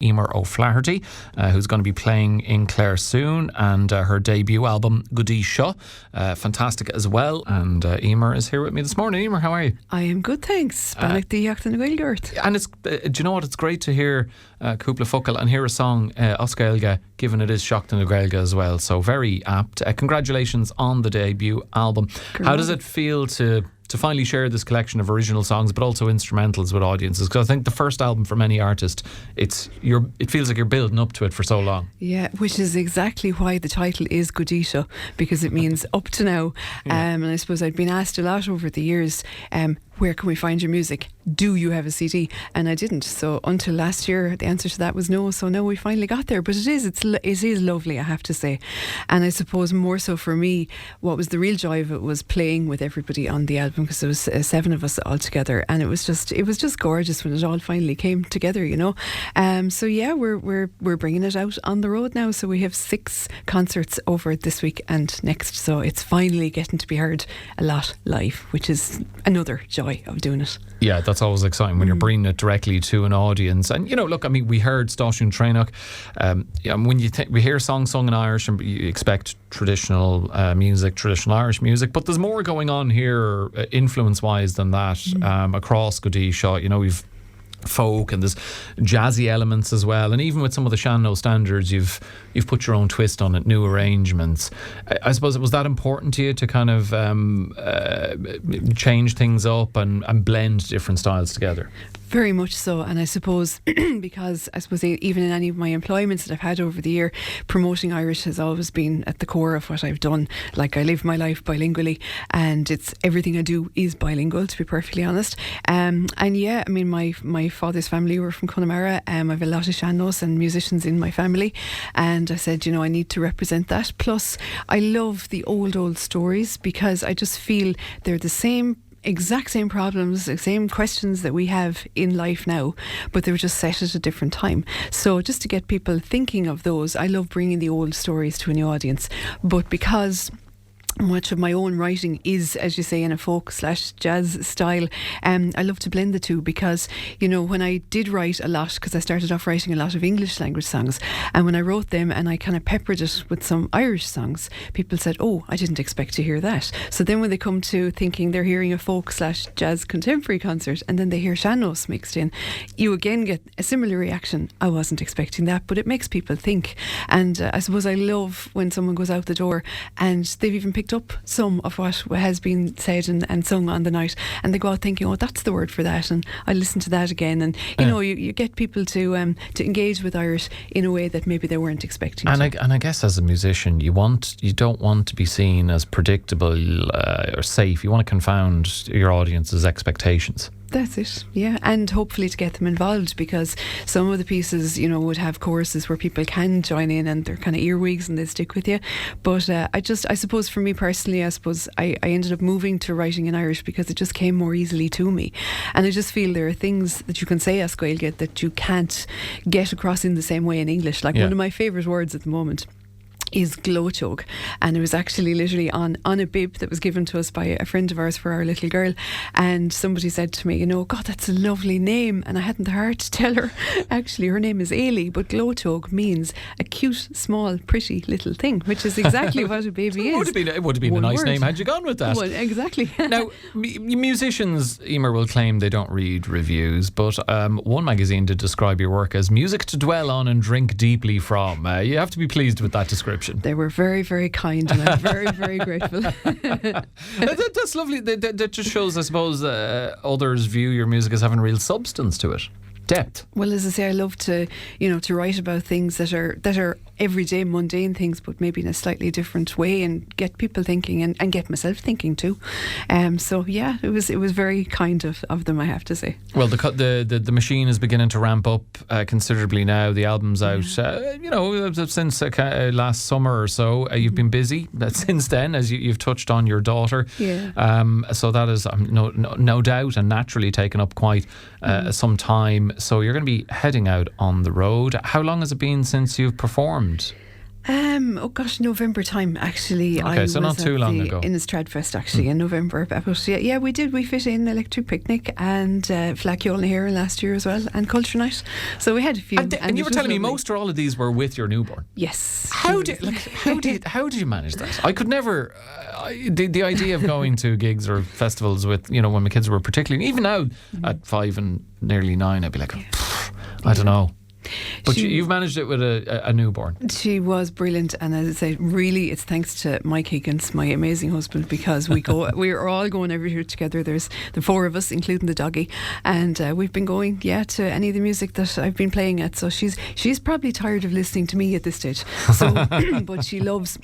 Emer O'Flaherty, who's going to be playing in Clare soon, and her debut album, dtí Seo, fantastic as well. And Emer is here with me this morning. Emer, how are you? I am good, thanks. Banach the Yacht and Glór. And it's, do you know what? It's great to hear Cúpla Focal and hear a song, Oscailga, given it is Seacht na Gaeilge as well. So very apt. Congratulations on the debut album. How does it feel to finally share this collection of original songs, but also instrumentals with audiences? Because I think the first album for any artist, it feels like you're building up to it for so long. Yeah, which is exactly why the title is dtí Seo, because it means up to now. And I suppose I'd been asked a lot over the years, where can we find your music? Do you have a CD? And I didn't. So until last year, the answer to that was no. So now we finally got there. But it is lovely, I have to say. And I suppose more so for me, what was the real joy of it was playing with everybody on the album, because there was 7 of us all together, and it was just gorgeous when it all finally came together, you know. So yeah, we're bringing it out on the road now. So we have 6 concerts over this week and next. So it's finally getting to be heard a lot live, which is another joy of doing it. Yeah, that's always exciting when you're bringing it directly to an audience. And, you know, look, I mean, we heard Stáisiún Trainach. When we hear songs sung in Irish, and you expect traditional music, traditional Irish music, but there's more going on here influence-wise than that across dtí Seo. You know, we've folk and there's jazzy elements as well, and even with some of the sean-nós standards, you've put your own twist on it, new arrangements. I suppose, was that important to you to kind of change things up and blend different styles together? Very much so. And I suppose because I suppose even in any of my employments that I've had over the year, promoting Irish has always been at the core of what I've done. Like, I live my life bilingually, and it's everything I do is bilingual, to be perfectly honest. And yeah, I mean, my father's family were from Connemara. I have a lot of sean-nós and musicians in my family, and I said, you know, I need to represent that. Plus, I love the old stories, because I just feel they're the exact same problems, the same questions that we have in life now, but they were just set at a different time. So just to get people thinking of those, I love bringing the old stories to a new audience. But because much of my own writing is, as you say, in a folk/jazz style, I love to blend the two, because, you know, when I did write a lot, because I started off writing a lot of English language songs, and when I wrote them and I kind of peppered it with some Irish songs, people said, oh, I didn't expect to hear that. So then when they come to thinking they're hearing a folk/jazz contemporary concert, and then they hear sean-nós mixed in, you again get a similar reaction. I wasn't expecting that, but it makes people think. And I suppose I love when someone goes out the door and they've even picked up some of what has been said and sung on the night, and they go out thinking, oh, that's the word for that, and I listen to that again, and you know, you get people to engage with Irish in a way that maybe they weren't expecting. And I guess as a musician, you don't want to be seen as predictable or safe. You want to confound your audience's expectations. That's it, yeah. And hopefully to get them involved, because some of the pieces, you know, would have choruses where people can join in and they're kind of earwigs and they stick with you. But I suppose for me personally, I ended up moving to writing in Irish because it just came more easily to me. And I just feel there are things that you can say as Gaeilge that you can't get across in the same way in English. Like, one of my favourite words at the moment is glóteog, and it was actually literally on a bib that was given to us by a friend of ours for our little girl, and somebody said to me, you know, God, that's a lovely name, and I hadn't the heart to tell her actually her name is Ailey, but glóteog means a cute, small, pretty little thing, which is exactly what a baby is. It would have been a nice name had you gone with that. Well, exactly. Now, musicians, Emer, will claim they don't read reviews, but one magazine did describe your work as music to dwell on and drink deeply from. You have to be pleased with that description. They were very, very kind, and I'm very, very grateful. That's lovely. That just shows, I suppose, others view your music as having real substance to it. Depth. Well, as I say, I love to write about things that are everyday, mundane things, but maybe in a slightly different way, and get people thinking and get myself thinking too. So yeah, it was very kind of them, I have to say. Well, the machine is beginning to ramp up considerably now. The album's out, since last summer or so. You've been busy since then, as you've touched on your daughter. Yeah. So that is no doubt and naturally taken up quite some time. So you're going to be heading out on the road. How long has it been since you've performed? Oh gosh, November time actually. Okay, so not too long ago. In the Stradfest actually in November. But yeah, we did. We fit in Electric Picnic and Flaciolna here last year as well, and Culture Night. So we had a few. And you were telling me most or all of these were with your newborn. Yes. How did you manage that? I could never. The idea of going to gigs or festivals with, you know, when my kids were particularly, even now at 5 and nearly 9, I'd be like, I don't know. But you've managed it with a newborn. She was brilliant, and as I say, really, it's thanks to Mike Higgins, my amazing husband, because we're all going every year together. There's the 4 of us, including the doggy, and we've been going, to any of the music that I've been playing at. So she's probably tired of listening to me at this stage. So, but she loves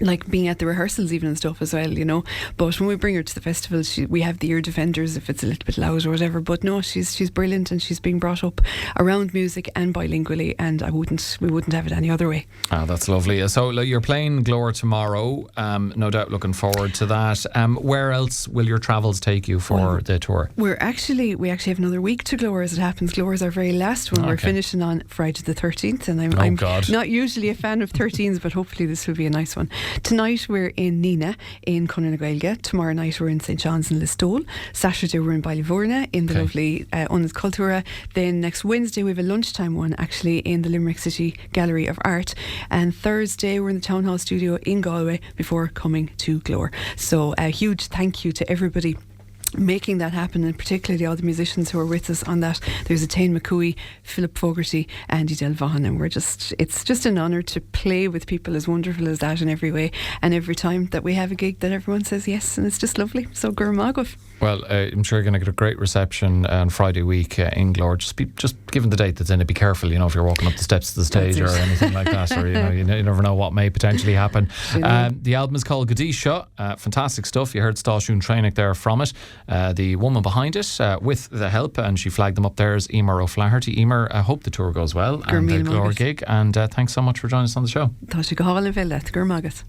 like being at the rehearsals even and stuff as well, you know. But when we bring her to the festival, we have the ear defenders if it's a little bit loud or whatever. But no, she's brilliant, and she's being brought up around music and bilingually, and we wouldn't have it any other way. That's lovely. So you're playing Glór tomorrow, no doubt looking forward to that. Where else will your travels take you for the tour? We actually have another week to Glór, as it happens. Glór is our very last one. We're finishing on Friday the 13th, and I'm not usually a fan of 13s, but hopefully this will be a nice one. Tonight we're in Nina in Connan na Gaeilge. Tomorrow night we're in St John's in Listowel. Saturday we're in Ballyvourna in the lovely Unas Cultura. Then next Wednesday we have a lunchtime one actually in the Limerick City Gallery of Art, and Thursday we're in the Town Hall Studio in Galway before coming to Glór. So a huge thank you to everybody making that happen, and particularly all the musicians who are with us on that. There's Attain McCooey, Philip Fogarty, Andy Del Vaughan, and it's just an honour to play with people as wonderful as that in every way, and every time that we have a gig that everyone says yes, and it's just lovely. So Gur Magov. Well, I'm sure you're going to get a great reception on Friday week in Glór. Just given the date that's in it, be careful, you know, if you're walking up the steps of the stage or anything like that, or you never know what may potentially happen. The album is called dtí Seo. Fantastic stuff. You heard Stáisiún Trénach there from it. The woman behind it, with the help, and she flagged them up there, is Emer O'Flaherty. Emer, I hope the tour goes well and the Glór gig, and thanks so much for joining us on the show. Tá sé go hála bheith leat, gur magat.